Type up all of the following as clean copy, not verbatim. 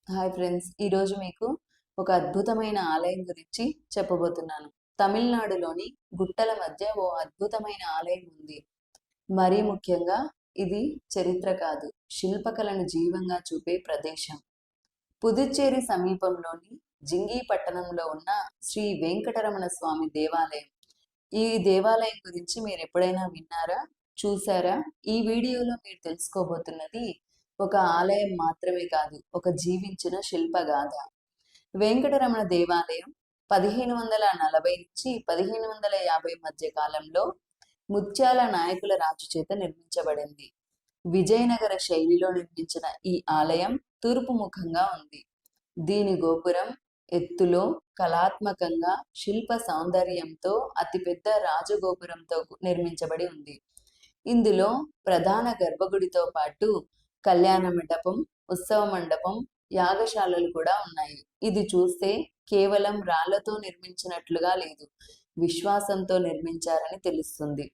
Hi friends, ఈరోజు మీకు ఒక అద్భుతమైన ఆలయం గురించి చెప్పబోతున్నాను. తమిళనాడులోని గుట్టల మధ్య ఓ అద్భుతమైన ఆలయం ఉంది. మరీ ముఖ్యంగా ఇది చరిత్ర కాదు, శిల్పకళను జీవంగా చూపే ప్రదేశం. పుదుచ్చేరి సమీపంలోని జింగి పట్టణంలో ఉన్న శ్రీ వెంకటరమణ స్వామి దేవాలయం. ఈ దేవాలయం గురించి మీరు ఎప్పుడైనా విన్నారా, చూసారా? ఈ వీడియోలో మీరు తెలుసుకోబోతున్నది ఒక ఆలయం మాత్రమే కాదు, ఒక జీవించిన శిల్పగాథ. వెంకటరమణ దేవాలయం 1540 నుంచి 1550 మధ్య కాలంలో ముత్యాల నాయకుల రాజు చేత నిర్మించబడింది. విజయనగర శైలిలో నిర్మించిన ఈ ఆలయం తూర్పు ముఖంగా ఉంది. దీని గోపురం ఎత్తులో కళాత్మకంగా శిల్ప సౌందర్యంతో అతిపెద్ద రాజగోపురంతో నిర్మించబడి ఉంది. ఇందులో ప్రధాన గర్భగుడితో పాటు కళ్యాణ మండపం, ఉత్సవ మండపం, యాగశాలలు కూడా ఉన్నాయి. ఇది చూస్తే కేవలం రాళ్లతో నిర్మించినట్లుగా లేదు, విశ్వాసంతో నిర్మించారని తెలుస్తుంది.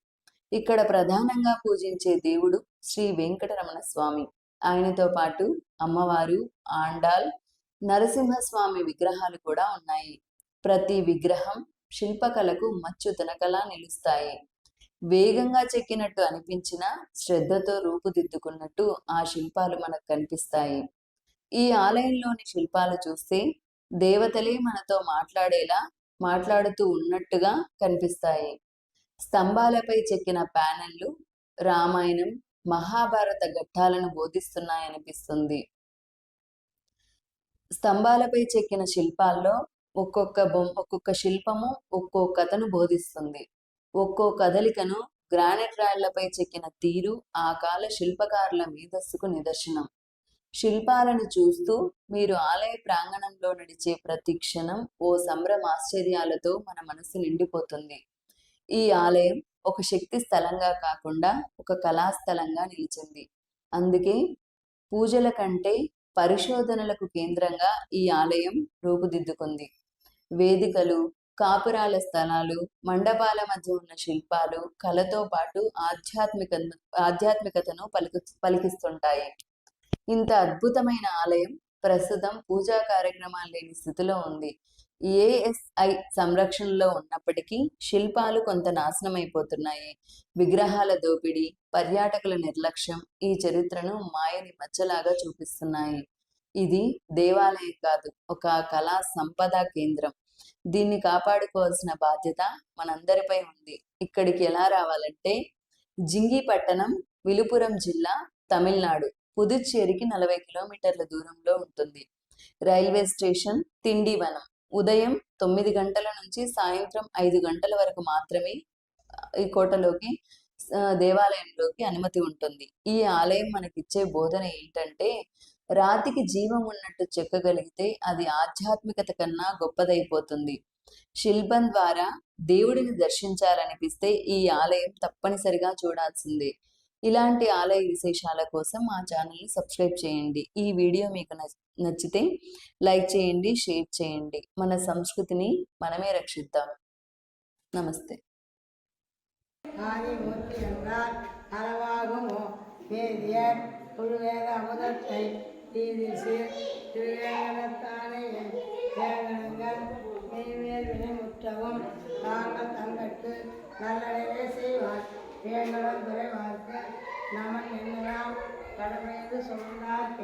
ఇక్కడ ప్రధానంగా పూజించే దేవుడు శ్రీ వెంకటరమణ స్వామి. ఆయనతో పాటు అమ్మవారు, ఆండాల్, నరసింహస్వామి విగ్రహాలు కూడా ఉన్నాయి. ప్రతి విగ్రహం శిల్పకళకు మచ్చుతునకలా నిలుస్తాయి. వేగంగా చెక్కినట్టు అనిపించిన శ్రద్ధతో రూపుదిద్దుకున్నట్టు ఆ శిల్పాలు మనకు కనిపిస్తాయి. ఈ ఆలయంలోని శిల్పాలు చూస్తే దేవతలే మనతో మాట్లాడుతూ ఉన్నట్టుగా కనిపిస్తాయి. స్తంభాలపై చెక్కిన ప్యానెళ్లు రామాయణం, మహాభారత ఘట్టాలను బోధిస్తున్నాయనిపిస్తుంది. స్తంభాలపై చెక్కిన శిల్పాల్లో ఒక్కొక్క శిల్పము ఒక్కో కథను బోధిస్తుంది. ఒక్కో కదలికను గ్రానైట్ రాళ్లపై చెక్కిన తీరు ఆ కాల శిల్పకారుల మేధస్సుకు నిదర్శనం. శిల్పాలను చూస్తూ మీరు ఆలయ ప్రాంగణంలో నడిచే ప్రతి క్షణం ఓ సంభ్రమాశ్చర్యాలతో మన మనసు నిండిపోతుంది. ఈ ఆలయం ఒక శక్తి స్థలంగా కాకుండా ఒక కళాస్థలంగా నిలిచింది. అందుకే పూజల కంటే పరిశోధనలకు కేంద్రంగా ఈ ఆలయం రూపుదిద్దుకుంది. వేదికలు, కాపురాల స్థలాలు, మండపాల మధ్య ఉన్న శిల్పాలు కళతో పాటు ఆధ్యాత్మికతను పలికిస్తుంటాయి. ఇంత అద్భుతమైన ఆలయం ప్రస్తుతం పూజా కార్యక్రమాలు లేని స్థితిలో ఉంది. ఏఎస్ఐ సంరక్షణలో ఉన్నప్పటికీ శిల్పాలు కొంత నాశనమైపోతున్నాయి. విగ్రహాల దోపిడీ, పర్యాటకుల నిర్లక్ష్యం ఈ చరిత్రను మాయని మచ్చలాగా చూపిస్తున్నాయి. ఇది దేవాలయం కాదు, ఒక కళా సంపద కేంద్రం. దీన్ని కాపాడుకోవాల్సిన బాధ్యత మనందరిపై ఉంది. ఇక్కడికి ఎలా రావాలంటే, జింగి పట్టణం విలుపురం జిల్లా, తమిళనాడు. పుదుచ్చేరికి 40 కిలోమీటర్ల దూరంలో ఉంటుంది. Railway station Tindivanam. ఉదయం 9 గంటల నుంచి సాయంత్రం 5 గంటల వరకు మాత్రమే ఈ కోటలోకి, దేవాలయంలోకి అనుమతి ఉంటుంది. ఈ ఆలయం మనకిచ్చే బోధన ఏంటంటే, రాతికి జీవం ఉన్నట్టు చెక్కగలిగితే అది ఆధ్యాత్మికత కన్నా గొప్పదైపోతుంది. శిల్పం ద్వారా దేవుడిని దర్శించాలనిపిస్తే ఈ ఆలయం తప్పనిసరిగా చూడాల్సిందే. ఇలాంటి ఆలయ విశేషాల కోసం మా ఛానల్ని సబ్స్క్రైబ్ చేయండి. ఈ వీడియో మీకు నచ్చితే లైక్ చేయండి, షేర్ చేయండి. మన సంస్కృతిని మనమే రక్షిద్దాం. నమస్తే. ஆதிமூர்த்தி என்றால் அளவாகுமோ வேதியர் புல்வேத அமுதத்தை தீதிசு திருவேங்கடத்தானே வேங்கடங்கள் மெய்மேல் வினைமுற்றவும் நாங்கள் தங்கட்கு நல்லடைவே செய்வார். வேங்கடம் துறைவார்க்க நமன் என்னலாம் கடமையென்று சொன்னார்க்க